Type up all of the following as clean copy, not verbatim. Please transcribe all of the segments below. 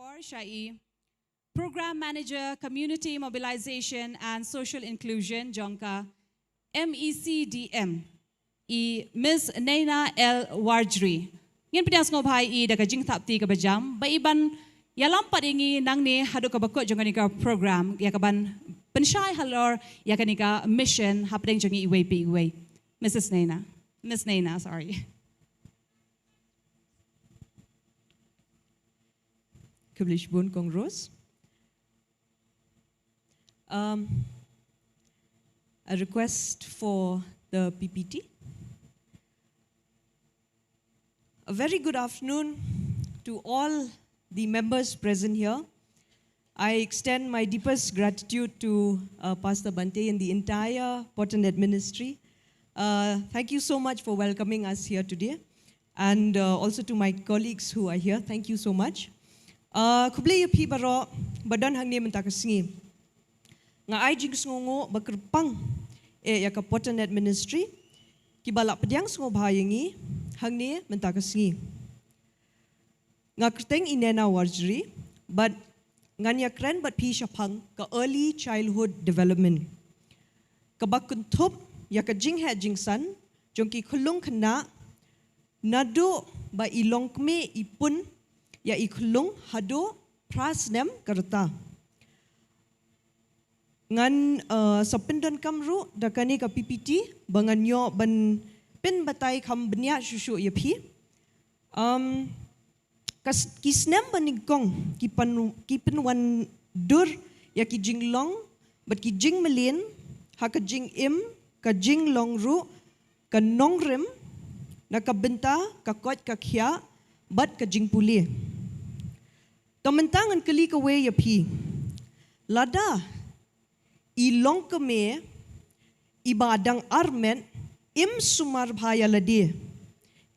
Kapoor Shai, Program Manager, Community Mobilization and Social Inclusion, Jonka, MECDM, Ms. Naina L. Wardry. Yan pinias ngo bhai daga jing tapti ka bajam, ba iban yalam paringi nang ni hadu ka bakot jonganika program, yakaban pensyai halor yakanika mission hapdeng jongi iwe pi iwe. Mrs. Naina. Ms. Naina, sorry. Bun Kong Rose. A request for the PPT. A very good afternoon to all the members present here. I extend my deepest gratitude to Pastor Bante and the entire Potternet ministry. Thank you so much for welcoming us here today. And also to my colleagues who are here, thank you so much. Kublay pi baro badan hang ni mentakasngi. Nga ai jing sngongo bakerpang ya ka Potternet ministry kibalak pediang sngo bahayangi hang ni mentakasngi. Nga kerteng inena warjri but nganya kren but pi syapang ka early childhood development. Kabakun top ya ka jing he jing san jongki khulung khna nado ba ilong kme ipun ya ikhulung hado prasnem karta ngan sapendon kamru dakani ka PPT banganyo ban pen batai kham benya shushu yapi kas kisnem baningkong kipen wan dur ya ki jinglong bat ki jing melin ha ka jing im ka jing long ru ka nongrem na ka benta ka kot ka khia bat ka jing puli Tamantangan kali ka we yapi. Lada ilong kame ibadang armen im sumar bhaya ladi.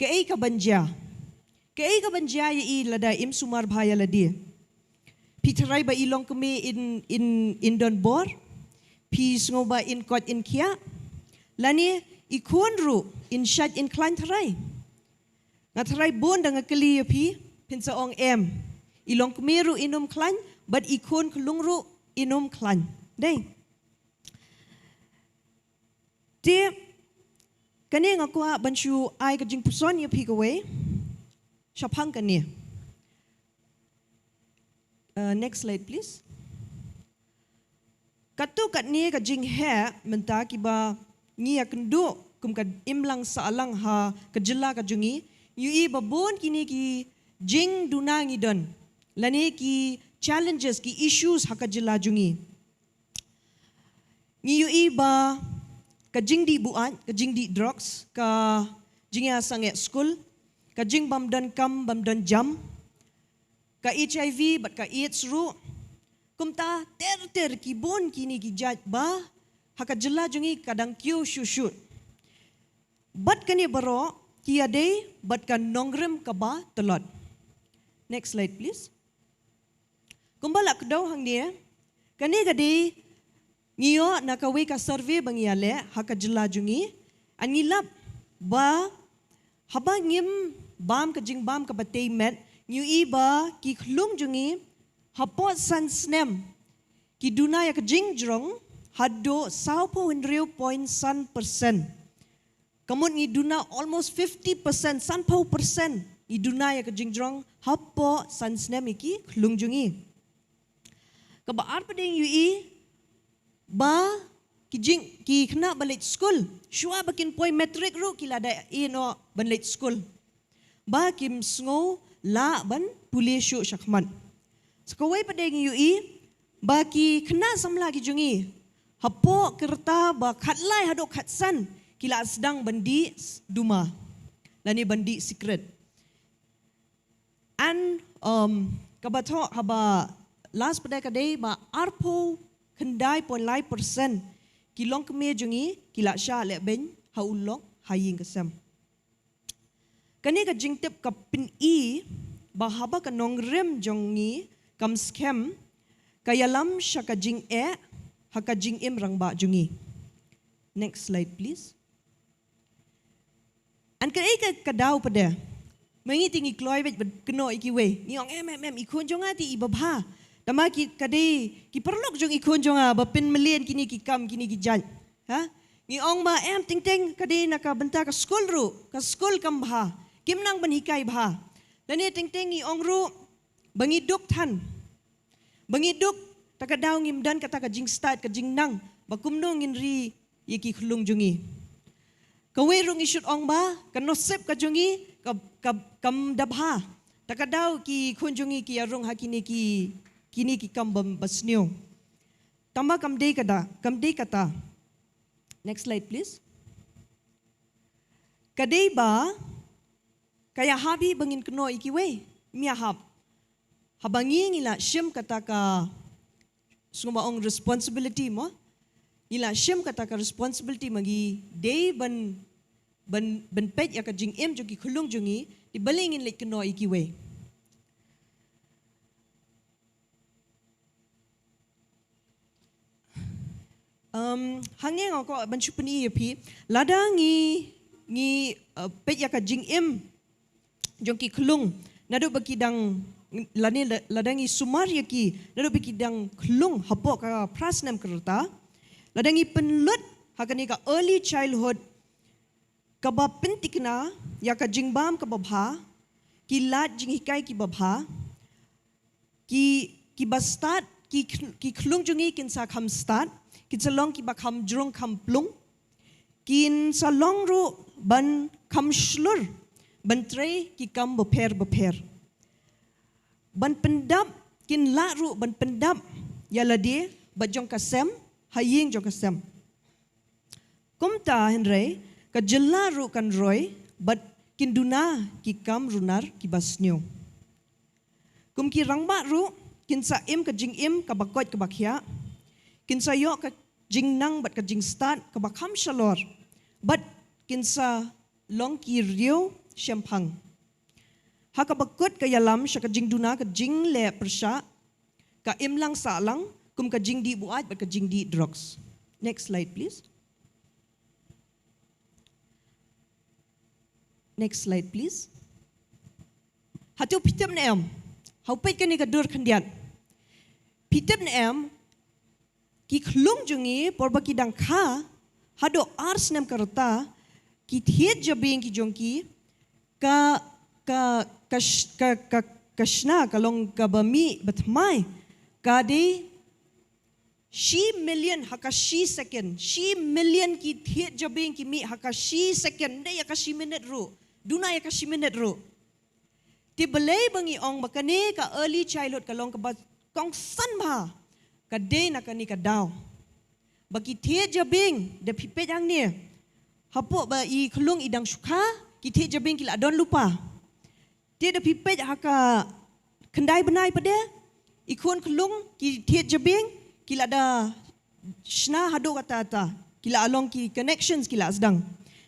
Kei ka banja. Kei ka banja ya lada im sumar bhaya ladi. Pitrai ba ilong kame in don bor. Pi sngoba in kot in kia. Lani ikonru in shat in klan tharai. Ngatharai bon dang kali yapi pinsaong em. Ilong kemeru inum klan, but ikon kelungru inum klan. Day. Dia, kani ngakua bancu ai kajing puson ya pikaway. Syapang kani. Next slide please. Katu kat ni kajing he menta kiba ni akendu kum kad imlang saalang ha kejela kajungi. Yui babon kini ki jing dunangi don. Lani ki challenges, ki issues hakajila jungi. Ngiyu iba ka jing di buan, ka jing di drugs, ka jing ya sanget school, ka jing bamdan kam, bamdan jam, ka HIV, bat ka AIDS ru, kumta ter ki bon kini ki jat ba, hakajila jungi kadang kyu shushut. Bat kani baro, ki adai, bat ka nongrem ka ba telot. Next slide please. Kumbala kedaw hang dia, kani gadi ngiyo nakawi ka survey bangyale hakajela jungi, anilap ba haba ngim bam kajing bam ka batay met, ngiyo iba ki klung jungi hapot san snem ki dunaya kajing jrong hado 0.1%. Kamun ngi duna almost 50%, 10% ngi dunaya kajing jrong hapo san snem iki klung jungi. Kabaar padeng yui ba ki kena balik school shua bakin poi metric ru kila da ino balik school ba kim sngo la ban puli shu syakman skawai padeng yui ba ki kena samla ki jungi hapo kerta ba khatlai hado khatsan kila sedang bandi duma lani bandi secret and kabato haba last pada kadai ba arpo kendai pon lai persen kilong keme jungi kila sha le ben haulok haying kesam kani ka jingtep ka pin I ba haba ka nongrem jongi kam scam kayalam sha ka jing haka jing im rang ba jungi. Next slide please. An kai ka kadaw pada mengiting ikloi bet keno ikiwe ni ong ikon jonga ti ibabha tama ki kade ki perlok jong ikon jonga bapin melien kini ki kam kini ki jan ha ni ong ba ting kade naka benta ka skul kam bha kimnang ban hikai bha lani ting ni ong ru bangiduk than bangiduk takadaw ngimdan kata ka jing start ka jing nang bakumno ngin ri yiki khulung jungi kawe rung isut ong ba kanosep ka jungi kam dabha takadaw ki khunjungi ki arung hakini ki kam basnyo tamba kam dei kata next slide please kadei ba kaya habi bangin keno ikiwe mia habangi ngila shim kata ka suma ong responsibility mo ngila shim kata ka responsibility magi dei ban pet ya ka jing jogi khulung jungi di balingin lek keno ikiwe hangeng ko ban chupani pi ladangi pet ya ka jing jogi khulung nado bakidang ladangi sumar yaki nado bakidang khulung hapo ka prasnam kerta ladangi penlut hakani ka early childhood kaba pintikna ya ka jingbam ka babha ki lat jing hikai ki babha ki bastat ki khlung jungi kin sa kham stat ki chalong ki bakham jrong kham plung kin sa long ru ban kham shlur ban tre ki kam bapher ban pendap kin la ru ban pendap ya lade bajong kasem haying jong kasem kumta henrei ka jella ru kan roy but kinduna ki kam runar ki basnyo kum ki rangba ru kin sa ka jing ka bakot ka bakhya kin sa yo ka jing nang bat ka jing start ka bakham shalor but kin sa long ki rio shampang ha ka bakot ka yalam sha ka jing duna ka jing le persha ka lang sa lang kum ka jing di buat bat ka jing di drugs next slide please. Next slide, please. Hatu pitap na em. Haupait kani ka dur kandian. Pitap na em. Ki khlung jungi porba ki dang kha. Hado ars nem karata. Ki thiet jabing ki jongki. Kashna kalong kabami batmai. Kadi she million hakashi second. She million ki thiet jabing ki mi hakashi second. Dai hakashi minute ru. Duna ya kasi minute ro. Ti belay bangi ong makani ka early childhood kalong ka kong san ba ka day na kani ka daw. Bagi tie jabing de pipe jang ni. Hapo ba I khulung idang syukha ki tie jabing kila don lupa. Ti de pipe haka kendai benai pada ikon khulung ki tie jabing kila da shna hado kata kila along ki connections kila sedang.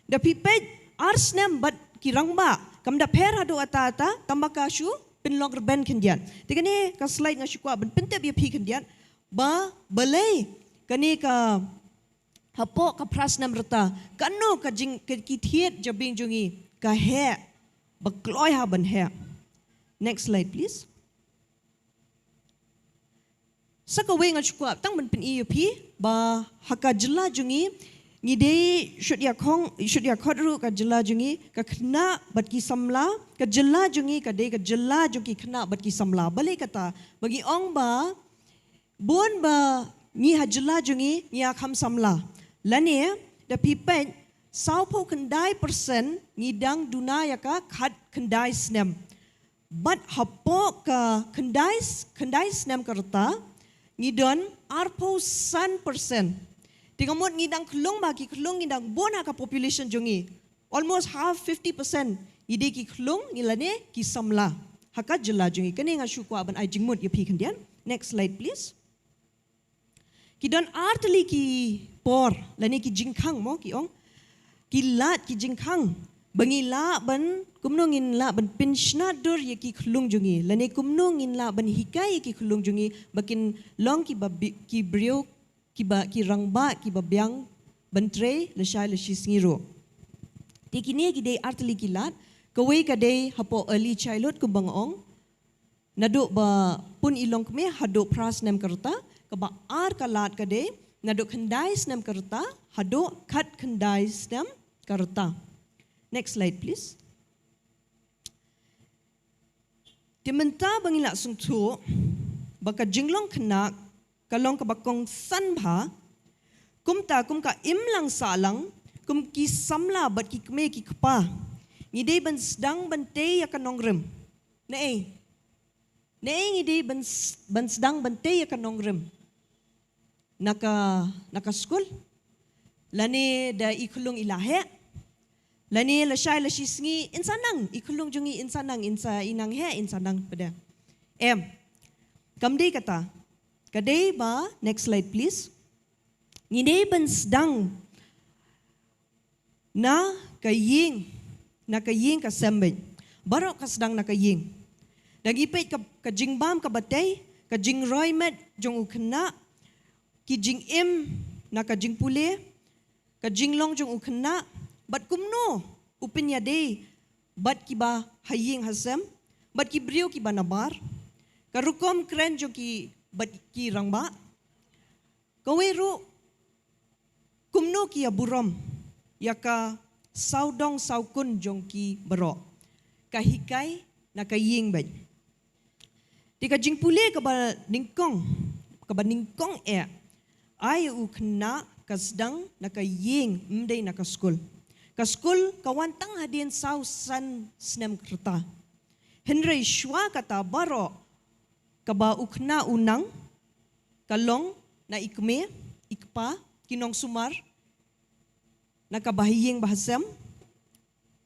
De pipe arsnem but kirangba kamda pera do ata tamba kashu pinlong reben kendian tikani ka slide nga shukwa ben pente bi pi kendian ba balay kani ka hapo ka prasnam rata kanu ka jing ki thiet jabing jungi ka he ba kloi ha ban he next slide please saka we nga shukwa tang ben pin pi ba haka jilla jungi ngide should ya khodru ka jilla jungi ka khna bat ki samla ka jilla jungi ka de ka jilla jungi khna bat ki samla bale kata bagi ong ba bon ba ni ha jilla jungi ya kham samla lane the people saupo kendai persen ngidang duna ya ka khat kendai snem but hapo ka kendai snem karta ngidon arpo 100% Tingamot ngidang klung bagi klung ngidang bona ka population jungi. Almost half 50% ide ki klung ngilane ki samla. Haka jela jungi kani nga syukwa ban ai jingmut ya pi kendian. Next slide please. Ki don artli ki por lani ki jingkhang mo ki ong. Ki lat ki jingkhang bangi la ban kumnongin la ban pinshna dur ye ki klung jungi. Lani kumnongin la ban hikai ki klung jungi bakin long ki brio ki rangba ki babyang bantre le shai le shisngiro tikini ki de artli ki lat Kawai kadai hapo early childhood kumbangong. Naduk ba pun ilong kami haduk pras nem kerta. Kaba ar kalat kadai naduk kendai nem kerta. Haduk kat kendai nem kerta. Next slide please. Dimenta bangila sungtu baka jinglong kena kalong kabakong sanbha kumta kumka imlang salang kum ki samla bat ki kme ki kpa ngide ban sedang bante ya kanongrem nei ngide ban sedang bante ya kanongrem naka school lani da ikulung ilahe lani la syai la shisngi insanang ikulung jungi insanang insa inang he insanang pada kamdei kata kadai ba next slide please ngide ban sedang na kaying ka sembet barok ka sedang na kaying dagipet ka jingbam ka batay ka jingroy met jong ukna ki jingim na ka jingpule ka jinglong jong ukna bat kumno upinya day bat kiba haying hasem bat ki brio ki banabar karukom kren jo ki bat ki rangba kaweru kumno ki aburom yaka saudong saukun jong ki baro kahikai na kaying bat di ka jingpule ka ba ningkong ay ukna kasdang na kaying mday na kaskul kaskul kawantang hadin sausan snem kerta. Henry Shwa kata baro kaba ukna unang kalong na ikme ikpa kinong sumar na kabahiying bahasem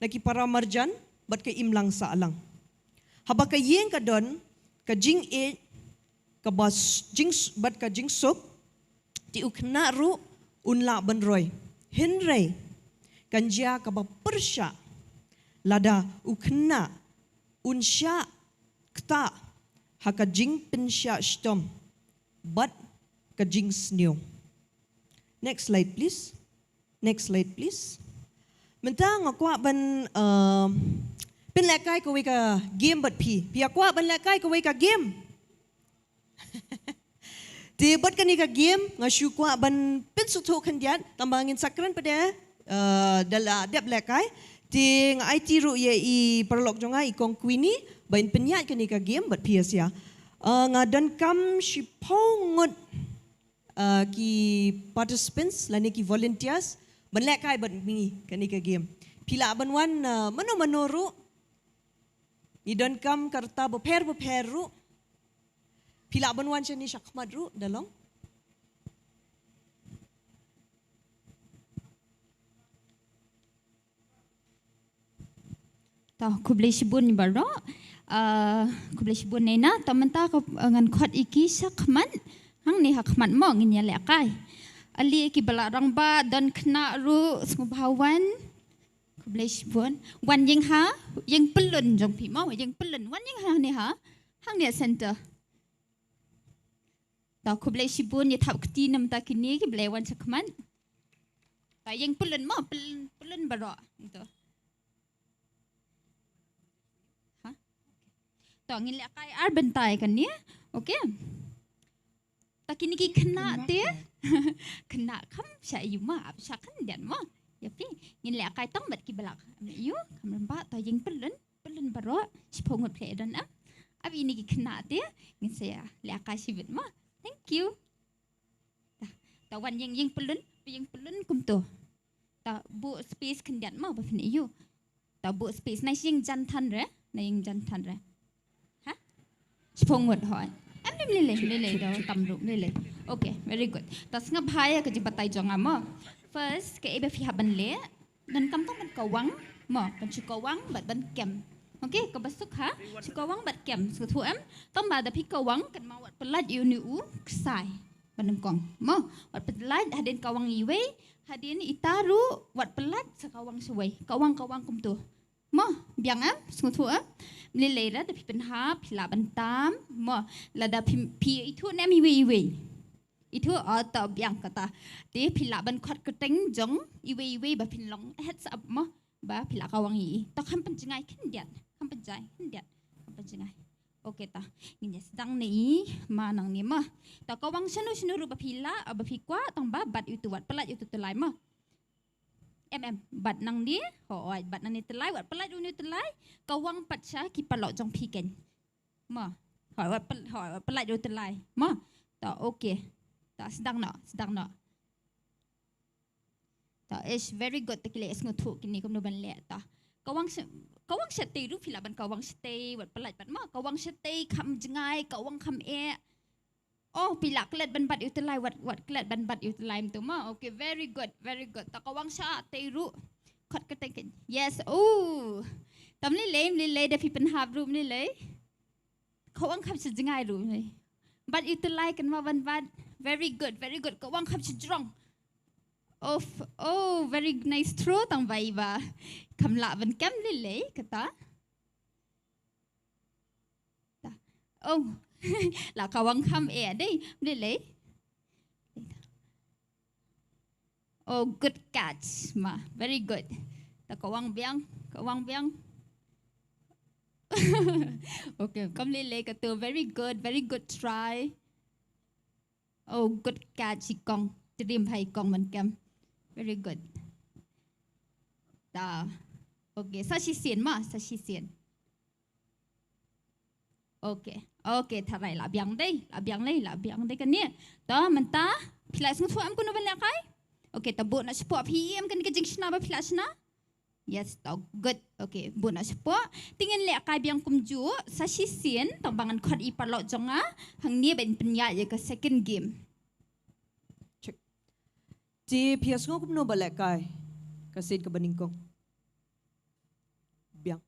na kipara marjan bat ka imlang sa alang. Haba kaying kadon ka jing kabas jing bat ka jing sup ti ukna ru unla banroy. Henry kanjia kaba persya lada ukna unsya kta hakajing pensya stom but kajing snyo. Next slide please. Mentang akwa ban penlekai ko ka game but pi akwa ban lekai ko ka game. Di bat kani ka game ngasyu kwa ban pensuto kandiat tambangin sakran pada dala dep lekai ti nga IT ru ye I perlok jonga I kong kwini bain penyat kani ka game bat pias ya nga dan kam shi pongot ki participants lani ki volunteers ban lekai bat mi kani ka game pila ban wan mano ru ni dan kam karta beper ru pila ban wan chani shakmat ru dalong tau kublai sibun baro kublai sibun nena tamanta ko ngan khot iki sakman hang ni hakman mo ngin ya lekai ali ki balarang ba dan kena ru sngubhawan kublai sibun wan ying ha ying pelun jong pi mo ying pelun wan ying ha ni ha hang ni center tau kublai sibun ni thap kti nam ta kini ki blai wan sakman ta ying pelun mo pelun baro gitu. Ngin lekai ar bentai kan ni okey takini ki kena te kena kam sya yuma ap sya kan dian mo yapi ngin lekai tong bat ki balak yu kam ba ta ying pelun baro sipongot play dan ab ini ki kena te ngin saya lekai sibit mo thank you ta wan ying pelun kum to ta bu space kan dian mo ba fini yu ta bu space na ying jantan re Spongot hoy. Em lele do tamru lele. Okay, very good. Tas nga bhaya ka jibatay jonga mo. First, ka ibe fi haban le dan kam tong ban kawang mo, ban chukawang bat ban kem. Okay, ka basuk ha. Chukawang bat kem. So thu em tong ba da pi kawang kan ma wat pelat yu ni u ksai. Banam kong. Mo, wat pelat hadin kawang iwe, hadin itaru wat pelat sa kawang suway. Kawang kum tu. Mo, biang sungtu Lele ra da pi penha pila bantam mo la da pi itu nem iwe itu ta biang kata te pila ban khot keteng jong iwe ba pin long heads up mo ba pila kawangi ta kam penjengai kendiat kam penjai kendiat kam penjengai okey ta ngin sedang ni manang ni mah ta kawang senu rupa pila aba fikwa tang ba bat itu wat pelat itu telai mah bat nang ni hoi bat nang ni telai wat pelat uni telai kawang patsa ki palok jong piken mah hoi wat pelat itu telai mah ta okey ta sedang nak ta is very good takile es ngotu kini kum no ban le ta kawang setay ru pila ban kawang setay wat pelat bat ma kawang setay kam jengai kawang kam oh pila klet ban bat utelai wat klet ban bat utelai tu ma okay very good ta kawang sa tay ru khat ka tay yes oh tam ni le da pipen hab room ni le kawang kam se jengai ru ni bat utelai kan ma ban bat very good kawang kam se strong oh very nice throw tang vai ba kam la ban kam lele kata ta oh la kawang kam dei lele oh good catch ma very good ta kawang biang okay kam lele kata very good try oh good catch ikong trim hai kong man kam very good ta okay sa si sien okay tharai la biang dei kan ni ta man ta phila sung thu am kuno ban la kai okay ta bu na spot pm kan ka jing sna ba phila sna yes ta good okay bu na spot tingin le kai biang kum ju sa si sien ta bangan khot i parlo jonga hang ni ben penya ye ka second game Ti pias ngok no balakai kasid ka baningkong. Biang.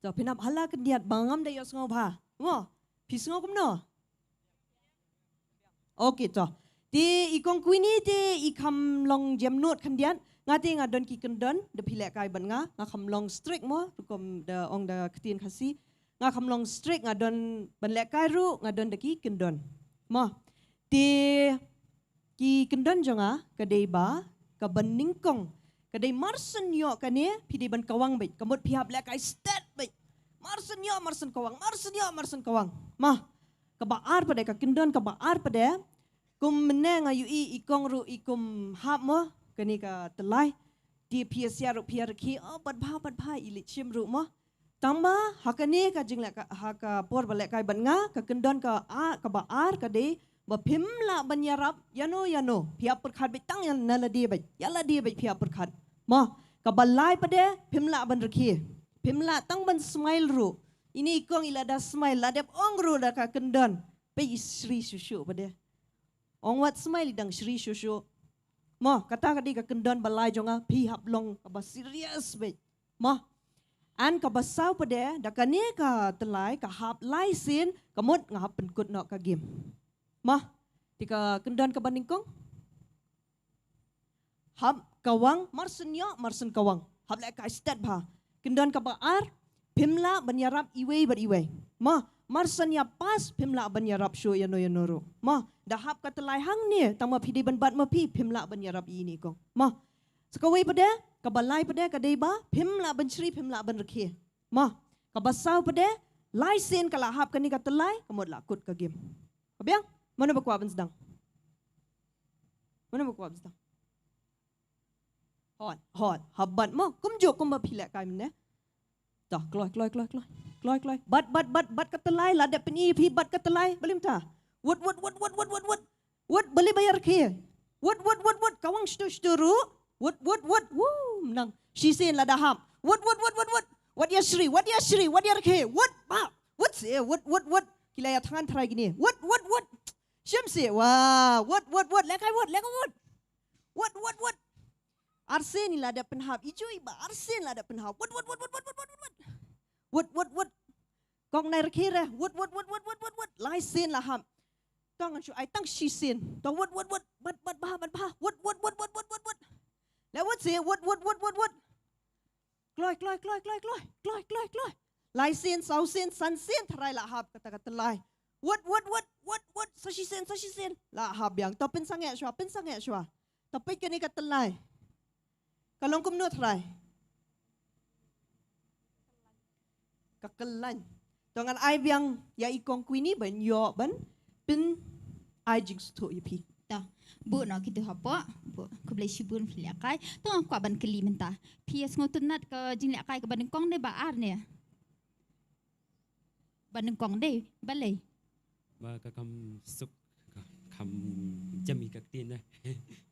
So pinap hala kendiat bangam da yos ngop ha. Mo, pis ngok no. Okay to. Ti ikong kuini ti ikam long jam note kendiat ngati ngadon ki kendon de pilakai ban nga ngakam long strict mo rukom da ong da ketin khasi ngakam long strict ngadon ban lekai ru ngadon de ki kendon. Mo. Ti ki kendon jonga kadai ba ka baningkong kadai marsen yo kane pidi ban kawang bai kamut pihap lek ai stat bai marsen kawang mah ka baar pada ka kendon ka baar pada kum meneng ayu ikong ru ikum hap mo kani ka telai di piasia ru piar ki bat bha ili chim ru mo tamba hakane ka jinglek ha ka por balek kai ban nga ka kendon ka baar kadai Bapimla banyarap yano pihak perkat betang yang nala dia bet yala dia bet pihak perkat mah kabalai pada pimla ban rekhi pimla tang ban smile ru ini ikong ilada smile ladep ong ru da ka kendon pe isri susu pada ong wat smile dang sri susu mah kata kadi ka kendon balai jonga pihak long ka serious bet mah an ka basau pada da kane ka telai ka hap lai sin kamut ngahap penkut nok ka game mah tika kendon ka baningkong hab kawang marsen kawang hab lek ka stat bha kendon ka baar pimla banyarap iwe mah marsen ya pas pimla banyarap sho yano ro mah da hab ka telai hang ni tama pidi ban bat ma pi pimla banyarap ini kong mah sekawai pada ka balai pada ka deba pimla ban shri pimla ban rekhi mah ka basau pada laisen kala hab ka ni ka telai kamot lakut ka game abiang mana berkuat sedang? Hot, habat mo, kumjuk kum bapilek kami ne. Dah, keluar. Bat ketelai, ladap peni pi bat ketelai, belim ta. What, beli bayar ke? What, kawang shtu, what, menang. She said lada ham. What, ya Shri, what ya ke? What, kilaya tangan terai gini. What. Syamsi, wah, what, lekai what, arsen lah ada penhap, ijo iba, arsen lah ada penhap, what, kong nair kira, what, laisen lah ham, tangan syu, I tang shisin, tong what, bat bah, what, lewat sih, what, kloy, laisen, sausen, sansen, terai lah hab, kata lai. What? Sashi sen. Lah hab yang. Ta pensang shwa. Tapi kani ka telai. Kalong kum no try. Kakalan. Dengan ai biang ya ikong kuini ban yo ban pin ai jing stu ipi. Ta bu no kita hapa bu ko boleh sibun pilih kai tu aku aban keli mentah PS ngotun nat ke jing kai ke bandeng kong ne ba ar ne bandeng kong deh balai và cái cam suk cam chăm mi các tiền này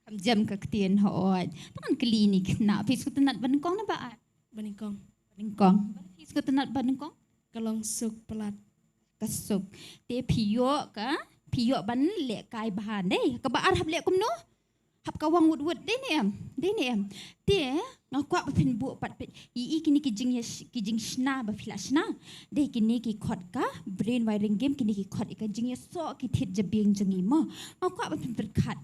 kam jam ke ketien hot tangan keli ni kena PS ngotun nat bandeng kong ne ba ar Baningkong. bandeng kong PS ngotun nat bandeng kong Kalong suk pelat. kasuk te piyo ban le kai bahan deh ke ba ar hab le kum no hab kawang wut deh ni em te ngakwa ba pin bu pat pit i kini ki jing shna ba fila shna deh kini ki khot ka brain wiring game kini ki khot ka jing so ki thit jabing jangi mo ngakwa ba pin berkat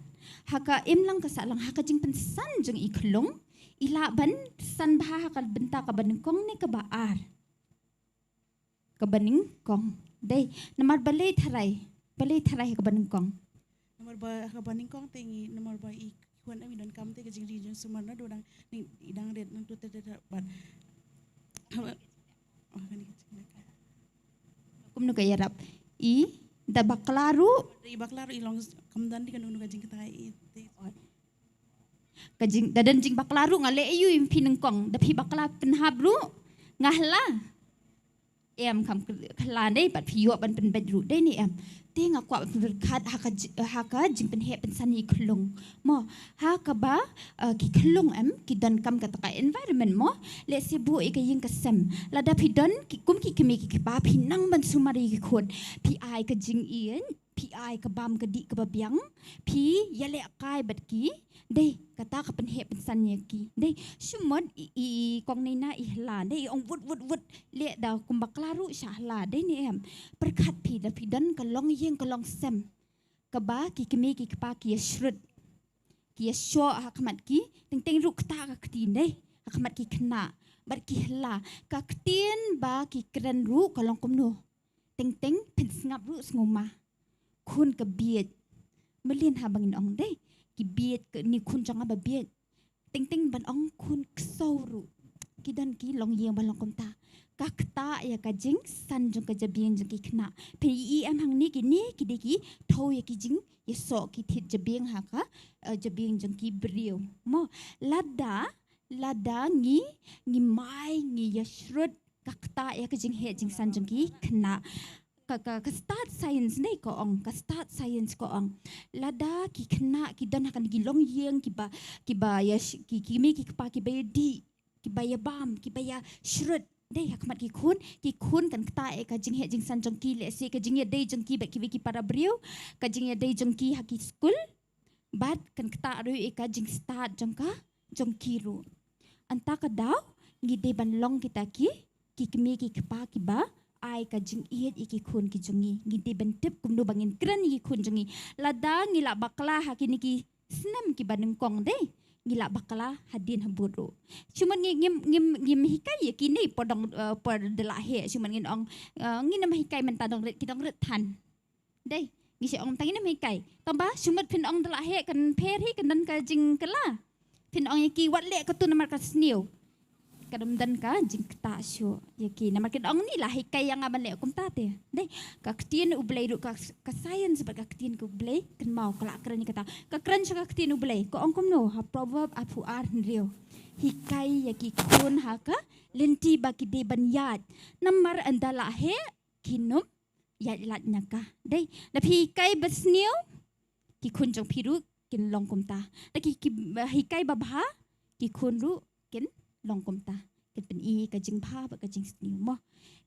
haka em lang ka sa lang haka jing pen san jang i khlong ila ban san ba haka benta ka ban kong ni ka ba ar ka baning kong deh namar balai tharai ka baning kong Nomor ba ka baningkong tingi nomor ba I kuan ami dan kam te ka jing region sumarna do dang ning idang red nang tute bat. Oh kani kum nu ka yarap i da baklaru I baklar ilong kamdan di kan unu ka jing katai te. ka jing dadan jing baklaru ngale ayu impi nang kong da pi bakla penhabru ngahla em kam khala dei pat piyo ban pen bedru dei ni em te ngakwa berkat haka jing pen he pen sani klung mo haka ba ki klung em ki dan kam ka environment mo le sibu ka yin ka sem la da pi dan ki kum ki kemi ki ba pi nang ban sumari ki khot pi ai ka jing ien pi ai ka bam ka di ka babyang pi yale kai bat ki dei kata ka pen he pen sani ki dei shumod I kong nei na I hla dei ong wut le da kum baklaru sha hla dei ni em berkat pi da pi dan ka long yeng ka long sem ka ba ki kemi ki pa ki shrut ki sho hakmat ki ting ru kta ka ktin dei hakmat ki khna bar ki hla ka ktin ba ki kran ru ka long kum no ting pen ngap ru ngoma kun ka biet melin ha bangin ong dei ki biet ke ni kun janga ba biet ting ban ong kun ksauru ki dan ki long yeng ba long kom ta ka kta ya ka jing san jong ka jabien jong ki khna pe I am hang ni ki de ki tho ya ki jing ye so ki thit jabien ha ka jabien jong ki brio mo lada ngi mai ngi ya shrut ka kta ya ka jing he jing san jong ki khna ka start science nei ko ong ka start science ko ong lada ki khna ki dan hakan ki long yeng ki ba ya ki mi ki pa ki ba di ki ba ya bam ki ba ya shrut dei hakmat ki khun kan kta e ka jing he jing san jong ki le se ka jing ya dei jong ki ba ki para brio ka jing ya dei jong ki ha ki school bat kan kta ru e ka jing start jong ki ru anta ka daw ngi de ban long kita ki mi ki pa ki ba ai ka jing iet iki khun ki jungi ngiti bentep kumdu bangin kran iki khun jungi lada ngila bakla hakini ki snam ki baneng kong de ngila bakla hadin haburu cuman ngim hikai ki nei podong por dela he cuman ngin ong ngin nam hikai mentadong ret kitong ret tan de ngisi ong tangin nam hikai tamba cuman pin ong dela he kan per hi kan dan ka jing kala pin ong ki wat le ka tu namar ka sniu kadam dan ka jing kta syo yaki namar kin ong ni lah hikai yang aban le kum tate dei ka ktien ublei ru ka science ba ka ktien ku ublei kan mau kala kran ni kata ka kran ka ktien ublei ko ong kum no ha proverb apu ar rio hikai yaki kun ha ka lenti ba ki de ban yat namar andala he kinum yat lat nyaka dei da hikai basniu ki kun jong piru kin long kum ta da ki hikai babha ki kun ru kin long kom ta ken pen I ka jing pha ba ka jing sniu mo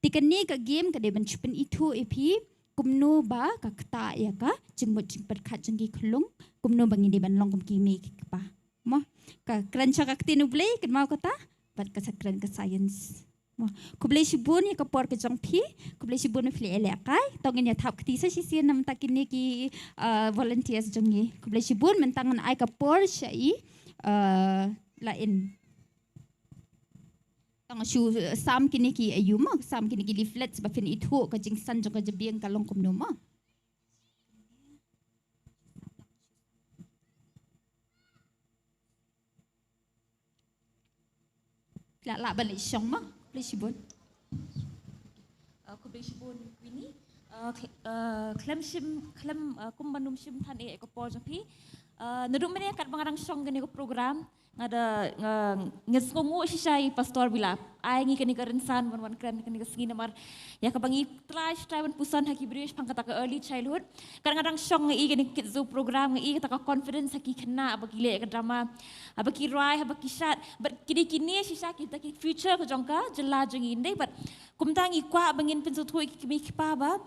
ti kan ni ka game ka de ban chupen itu epi kumno ba ka kta ya ka jing mo jing per khat jing ki khlung kumno bangi de ban long kom ki me ki pa mo ka kran cha ka tinu blei kan mau kata bat ka sakran ka science mo ku blei shibun ya ka por ka jong phi ku blei shibun fle ele kai tongin ya thap kti sa si nam ta kin ki volunteers jong ni ku blei shibun mentangan ai ka por shai la in tang shu sam kini ki ayuma sam kini ki leaflets ba fin itu ka jing san jong ka jabiang ka long kum no ma Lak balik syong mah. Boleh sibun. Aku boleh sibun ini. Klem kumbanum sim than ko po japi. Nadum mene kat bangarang syong gani ko program. Ngada ngesngongo sisai pastor bila ai ngi kani karensan wan kran kani kesgi namar ya kabangi try ban pusan haki bridge pangkata ka early childhood kadang-kadang syong ngi kani kidzo program ngi kata ka confidence haki kena abaki le ka drama abaki rai abaki shat but kini sisa kita ki future ko jongka jela jengi ndai but kumtangi kwa bangin pinsu thui kimi pa ba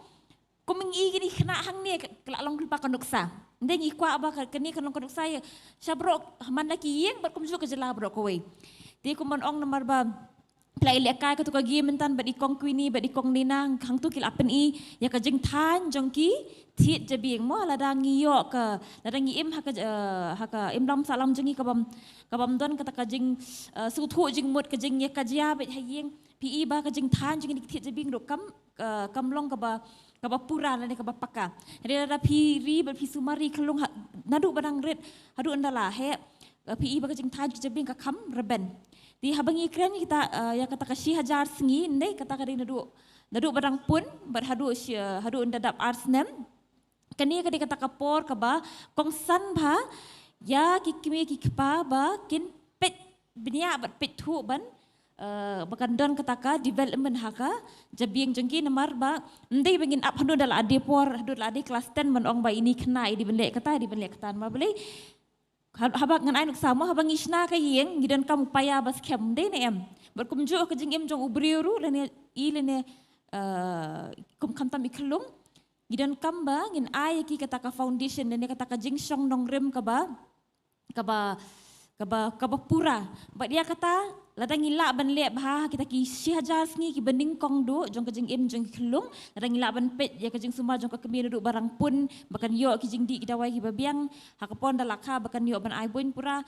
kumingi gini kena hang ni kelak long lupa konduksa. Ndeng ikwa aba kini kan long konduksa ya. Sabrok man laki yang berkumju ke jela brok kowe. Ti kumon ong nomor ba play lekai ka tu ka gi mentan bad ikong kwini bad ikong nina hang tu kil apen i ya ka jeng tan jongki tiet jabing mo ladang ngiyo ka ladang im haka im lam salam jengi kabam don kata ka jeng suthu jeng mut ka jeng ya ka jia bet hayeng pi ba ka jeng tan jeng tiet jabing do kam long ka ba pura la ne ka paka ada piri ber pi sumari kelung nadu badang red hadu andala he pi ba ka jeng tan jabing ka kam reben di habangi kren kita ya kata ka 1000 sengi ndai kata ka nadu badang pun berhadu hadu ndadap arsnem kani ka kata ka por ka ba kong san ba ya kikimi kikpa ba kin pet benya bat pet thu ban bakan don kataka development haka jabiang jengki namar ba ndai bengin up hadu dal ade por hadu dal ade kelas 10 man ong ba ini kena di benlek kata ma boleh habak ngan ainuk sama habang isna ka yeng gidan kam upaya bas kem dei ne em berkumju ka jeng em jong ubriuru lene ilene kum kantam iklung gidan kam ba ngin ai ki kataka foundation ne kataka jing song nong rem ka ba pura ba dia kata ladang ila ban le bah kita ki 1000 sengi ki bening kong do jong ka jing em jong kelung ladang ila ban pet ya ka jing suma jong ka kemi duduk barang pun bakan yo ki jing di dawai ki babiang hakapon dalaka bakan yo ban ai boin pura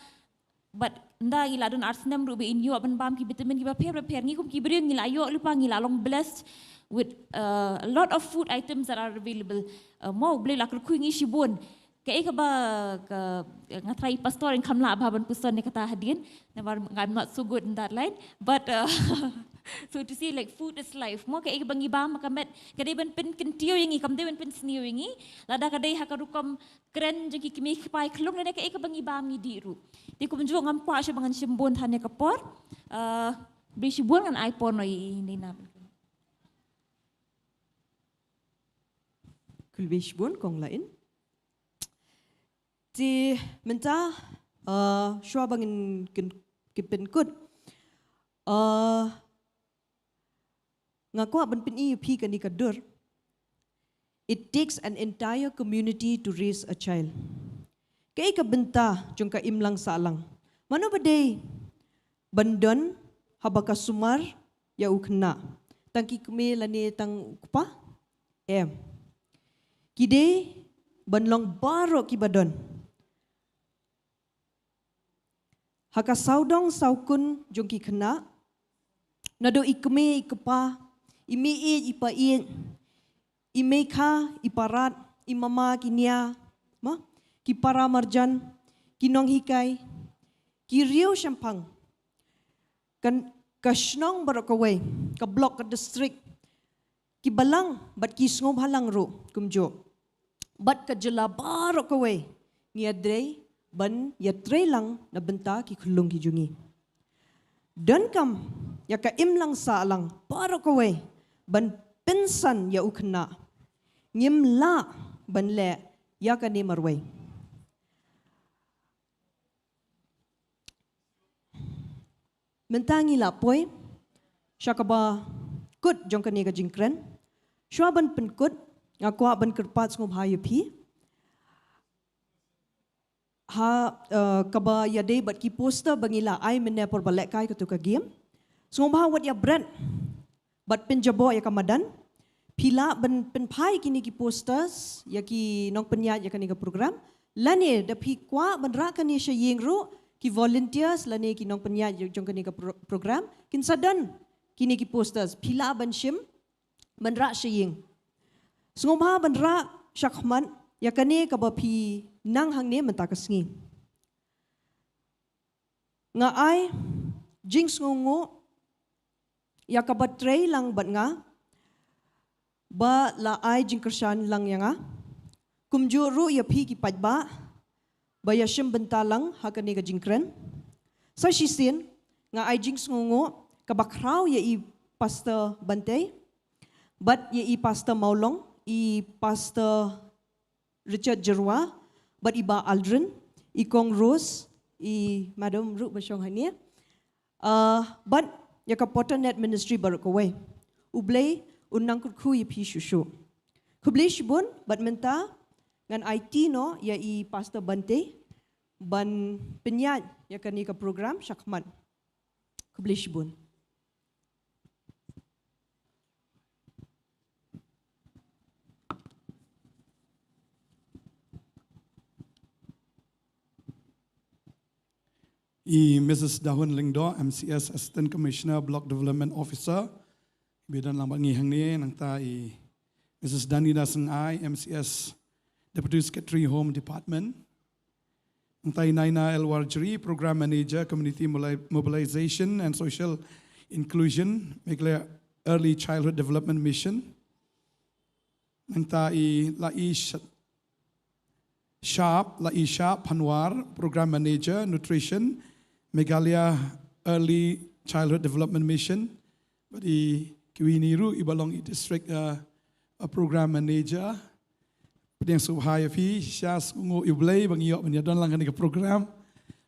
but nda ila don arsnam ru be in yo ban bam ki vitamin ki ba per ngi kum ki bring ila yo lupa ngila long blessed with a lot of food items that are available mau boleh lah ku ngi sibun kaya ka ba ngatrai pastor yang kamla baban puson ni kata hadin never I'm not so good in that line but so to see like food is life mo kaya ka bangi ba makamet kadai ban pen kentio yang i kamde ban pen sniu yang i lada kadai hakarukom kren jeki kimi pai klung ne kaya ka bangi ba mi diru di kum jo ngam kwa sya bangan simbon thane ka por bi sibon ngan iPhone ni na kulbish bun kong lain ti menta shwa bangin kin kut ngakwa ban pin pi kan ni kadur it takes an entire community to raise a child kay ka benta jong ka imlang salang mano badai bandon habaka sumar ya ukna tangki kme lani tang kupa kide banlong baro ki badon haka saudong saukun jongki kena nado ikme ikpa ime ipa ime kha iparat imama kinia ma ki para marjan kinong hikai ki riau champang kan kashnong barokawe ka block ka district ki balang bat ki sngob halang ro kumjo bat ka jela barokawe ni adrei ban yatre lang na benta ki khulung ki jungi dan kam ya ka imlang sa lang para kowe ban pensan ya ukna ngimla ban le ya ka ni marwe mentangi la poi syakaba kut jong ka ni ka jingkren shwa ban pen kut ngakwa ban kerpat ngob hayu pi kaba yade bat ki poster bangila ai menne por balek kai ketu ka game ngomba wat ya brand bat penjabo ya kamadan pila ben penpai kini ki posters ya ki nong penyat ya kani ka program lane da pi kwa ban ra kani sha yengro ki volunteers lane ki nong penyat jong kani ka program kin sadan kini ki posters pila ban shim ban ra sha yeng ngomba ban ra shakman ya kani ka ba pi nang hang ne menta kasngi nga ai jings ngongo ya kabatrey lang bat nga, ba la ay jingkersyan lang ya nga, kumjuru ya pi ki ba, ba ya shim bentalang hakani ka jingkren. Sa shisin, nga ay jings ngungo, kabakraw ya i Pastor Bante, but ya i Pastor Maulong, i Pastor Richard Jerwa, but iba Aldrin, i Kong Rose, i Madam Ru Basyong Hania, but ya kapotan net ministry baru kawai. Ublay unang kurku ya pi shushu. Kublay shibun, but menta ngan IT no ya i Pastor Bante, ban penyat ya kani ka program syakman. Kublay shibun. Mrs. Dahun Lingdo, MCS Assistant Commissioner, Block Development Officer. Bidan lambat ngihang ni nang ta Mrs. Dani Dasang I, MCS Deputy Secretary Home Department. Nang ta Naina L. Warjri, Program Manager, Community Mobilization and Social Inclusion, Megla Early Childhood Development Mission. Nang ta Lai Sharp Panwar, Program Manager, Nutrition, Meghalaya Early Childhood Development Mission. Badi Kiwiniru ibalong i District Program Manager. Badi yang subhaya fi syas ungu iblay bang iyo menyadon lang ka program.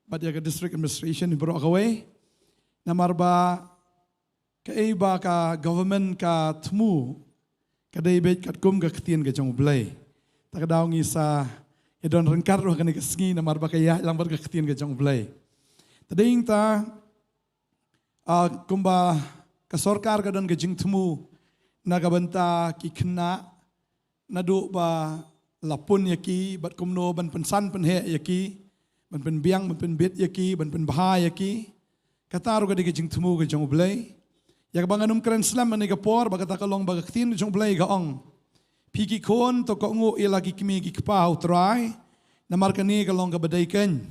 Badi ka District Administration ibro kaway. Namarba ka iba ka government ka tmu kadebet katkum ka ktian ka jong blay. Takadaw ngi sa idon rengkar ro kani kasngi namarba kaya lang bar ka ktian ka jong blay. Tading ta kumba kasorkar ka don gajing temu nagabanta ki kena nadu ba lapun yaki bat kumno ban pensan penhe yaki ban penbiang ban penbet yaki ban penbaha yaki kataru ka di gajing temu ka jong blay yak banganum keren slam ani kapor bagata kalong bagaktin jong blay gaong piki kon to ko ngu ilagi kimi ki kpa utrai namarkani kalong ka badaiken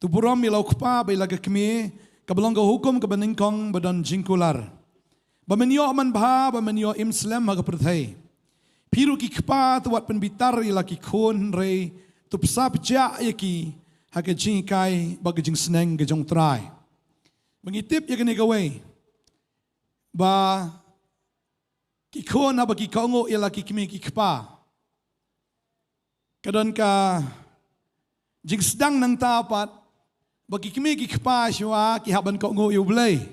tu buram milau kpa ba ilaga kimi kabalong ka hukum ka baningkong badan jingkular bamanyo man bha bamanyo imslam maga perthai piru ki kpa tu wat penbitar ilagi kon re tu psap ja yaki haka jingkai bagajing seneng ka jong trai mangitip yakani gawai ba kikon na bagi kaungo ilaki kimi kikpa kadon ka jing sedang nang tapat bagi kimi kikpa siwa kihaban kaungo yublay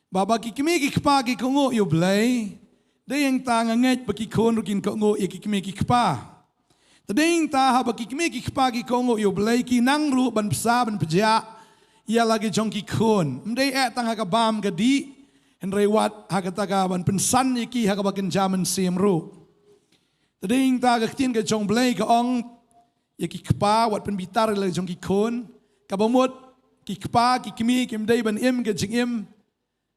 bagi kimi kikpa ki kaungo yublay dayang ta nganget bagi kon rukin kaungo kimi kikpa tading ta bagi kimi kikpa ki kaungo yublay kinang ru ban psa ban peja ia lagi jong kikon mdai tang hakabam gadi Henrewat hakataga ban pensan iki hakabakin jaman simru. Tading ta gaktin ka jong blay ka ong yaki kpa wat penbitar la jong kikon kabamut ki kpa ki kimi kimday ban im ka jing im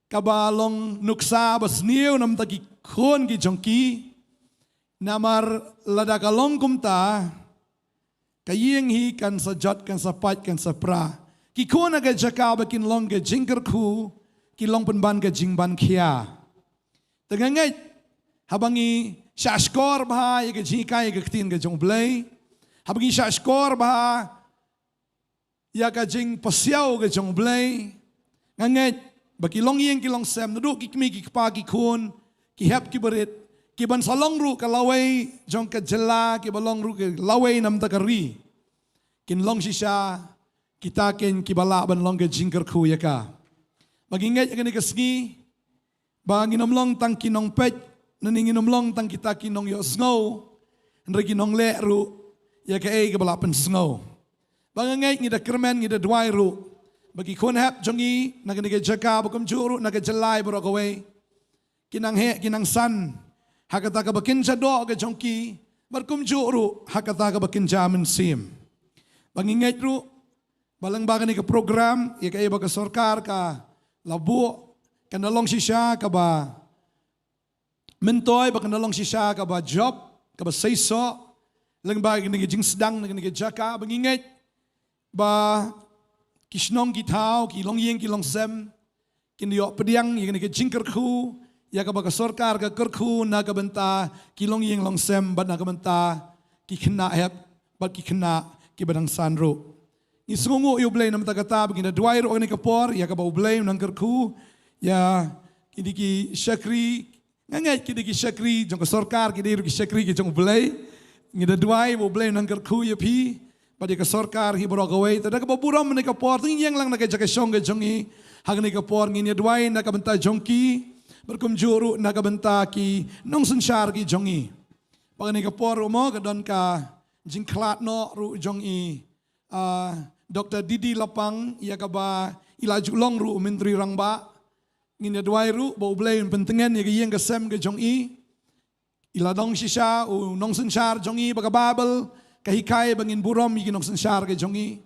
kabalong nuksa bas niu nam ta kikon ki jong ki namar lada kalong kumta kayeng hi kan sa jot kan sa pat kan sa pra kikon aga jaka bakin long ka jingker ku kilong penban ke jingban kia. Tengangai habangi syashkor bah ya ke jingkai ke ketin ke jong blay. Habangi syashkor bah ya ke jing pasiau ke jong blay. Ngangai bakilong yeng kilong sem duduk kikmi kikpa kikun kihap kiberit kiban salong ru ke lawai jong ke jela kibalong ru ke lawai nam takari. Kinlong sisya kita ken kibala ban long ke jingker ku ya ka. Magingat yang kasgi, bang inomlong tang kinong pet, naning inomlong tang kita kinong yo snow, nre kinong le ru, ya ka ay kabalapan snow. Bang ngay ngida kermen ngida dwai ru, bagi konhap jongi, naganiga jaka bukom juru, nagajalay bro kaway, kinang he, kinang san, hakata ka bakin jado ka jongki, barkum juru, hakata ka bakin jamin sim. Bang ingay ru, balang bagan ka program, ya ka ay baga sorkar ka, labu kanalong sisya kaba mentoy ba kanalong sisya kaba job kaba saiso lang ba nagijing sedang nagijaka bangingit ba kisnong gitaw kilong yeng kilong sem Kini yok pediang yang ni ke jingkerku, ya ke baka sorkar ke kerku na ke benta kilong yeng long sem bat na ke benta ki kena hep bat ki kena ki badang sanro. Ni sungu yu blay nam takata begini dua ro ni ke por ya ke bau blay nang kerku ya kini ki syakri ngangai kini ki syakri jong ke sorkar kini ru ki syakri ki jong blay ni dua bau blay nang kerku ya pi pada ke sorkar hi bro gawai tada ke bau buram ni ke por ting yang lang na ke jake song ke jongi hang ni ke por ni dua na ke benta jongki berkumjuru na ke benta ki nong sunshar ki jongi pag ni ke por mo ke don ka jingklat no ru jongi Dr. Didi Lapang ia kaba ilaju long ru menteri rangba ngin dua ru bau blay pentengan ia yang ke sem ke jong i ila dong shisha u nong senshar jong i baga babel kahikai bangin buram i nong senshar ke jong i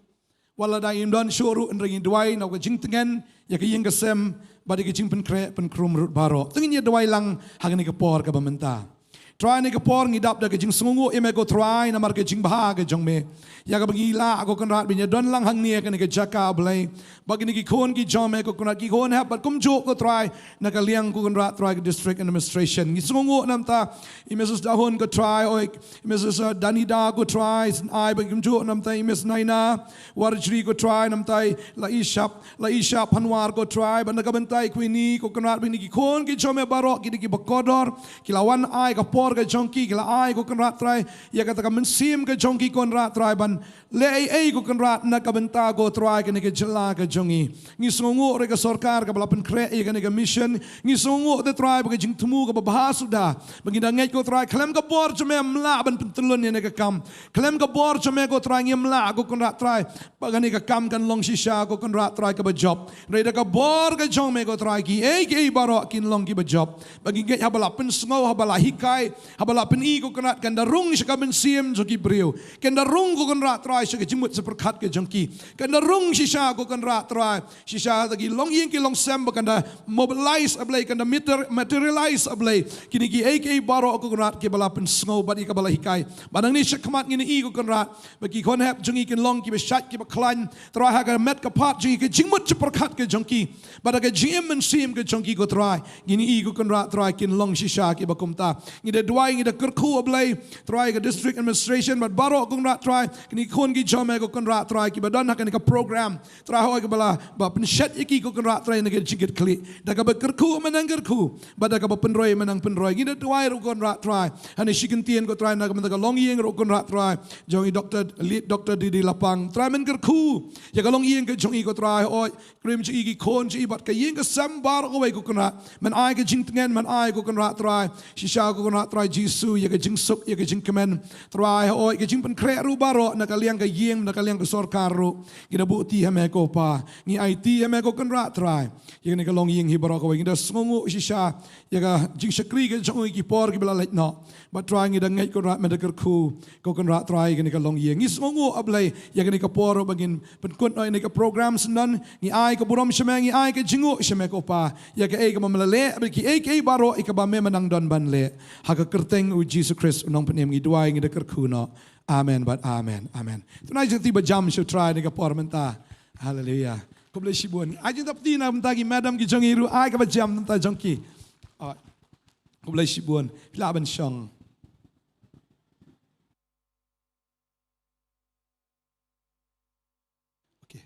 wala da indon shuru ndring dua na ke jing tengan ia ke yang ke sem badi ke jing pen kre pen krum rut baro tengin ia dua lang hang ni ke por ke bamenta try ni ke por ngidap da ke jing sungu eme ko try na mar ke jing bah ke jong me ya ka bangila ako kan rat binya don lang hang ni ka ni ke jaka blay bagi ni ki khon ki jome ko kan ki khon ha pat kum jo ko try na ka liang ko kan rat try district administration ni sungu nam ta imesus dahon ko try oi imesus danida ko try ai bagi kum jo nam ta imes naina warjri ko try nam ta la ishap panwar ko try ban ka bantai kwini ko kan rat bini ki khon ki jome barok ki bakodor ki lawan ai ka por ka jongki ki la ai ko kan rat try ya ka ta mensim ka jongki kon rat try ban le ai ko kan rat na ka benta go try ka ni ke jela ka jongi ngi sungu re ka sorkar ka balapan kre e ka ni ka mission ngi sungu de try ba jing tumu ka bahas sudah bagi da ngai ko try klem ka bor jome mla ban pentelun ni ka kam klem ka bor jome ko try ngi mla ko kan rat try ba ni ka kam kan long shisha ko kan rat try ka ba job re da ka bor ka jong me ko try ki e baro kin long ki ba job bagi ngai ha balapan sngo ha bala hikai ha balapan i ko kan rat kan da rung shi ka ben sim jo ki brio kan da rung ko kan rat try shi ka jimut seperkat ke jongki kan da rung shisha ko kan rat try shisha lagi long yin ki long sem kan da mobilize ablay kan da materialize ablay kini ki ek baro ko kan rat ke balapan sngo badi ka bala hikai badang ni shakmat ngini i ko kan rat bagi kon hap jongi kin long ki be shat ki be klan try ha ka met ka pat jongi ke jimut seperkat ke jongki badaga jim men sim ke jongki ko try ngini i ko kan rat try kin long shisha ki ba kumta ngi da dwai ngi da kerku ablay try ka district administration but baro ko kan rat try kini kon ki jome ko kan rat try ki badan ha ka program try ho ka bala ba pen shat iki ko kan rat try ngi jigit kli da ka ba kerku menang kerku badaga ba penroi menang penroi ngi da dwai ro kon rat try ani shikin tien ko try na ka long yeng ro kon rat try jongi Dr. Didi Lapang try men kerku ya ka long yeng ke jongi ko try oi krim chi iki kon chi bat ka yeng ka sambar ko ko kan rat men ai ka jing tengen men ai ko kan rat try shisha ko kan rat try jisu ya ka jing suk ya ka jing kemen try oi ka jing pen kre ru baro na ka liang ka yeng na ka liang ka sorkar ro gida buti ha me ko pa ni IT ha me ko kan rat try ya ni ka long yeng hi baro ko gida sungu shisha ya ka jing shakri ka jongi ki por ki bala let no but try ngi da ngai ko rat me da kerku ko kan rat try ni ka long yeng ni sungu ablay ya ni ka por bagin pen kun ni ka program senan ni ai ka buram shemang ni ai ka jingu sheme ko pa ya ka e ka mamale ki e baro e ka ba me manang don ban le ha ka kerteng u Jesus Christ nong penem ngi duai ngi da kerku no amen but amen tunai jati ba jam should try ni ka por menta hallelujah ko bless you bon ajin tap tina menta ki madam ki jongiru ai ka ba jam menta jongki ko bless you bon pila ban shong okay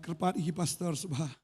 kerpat iki pastor subha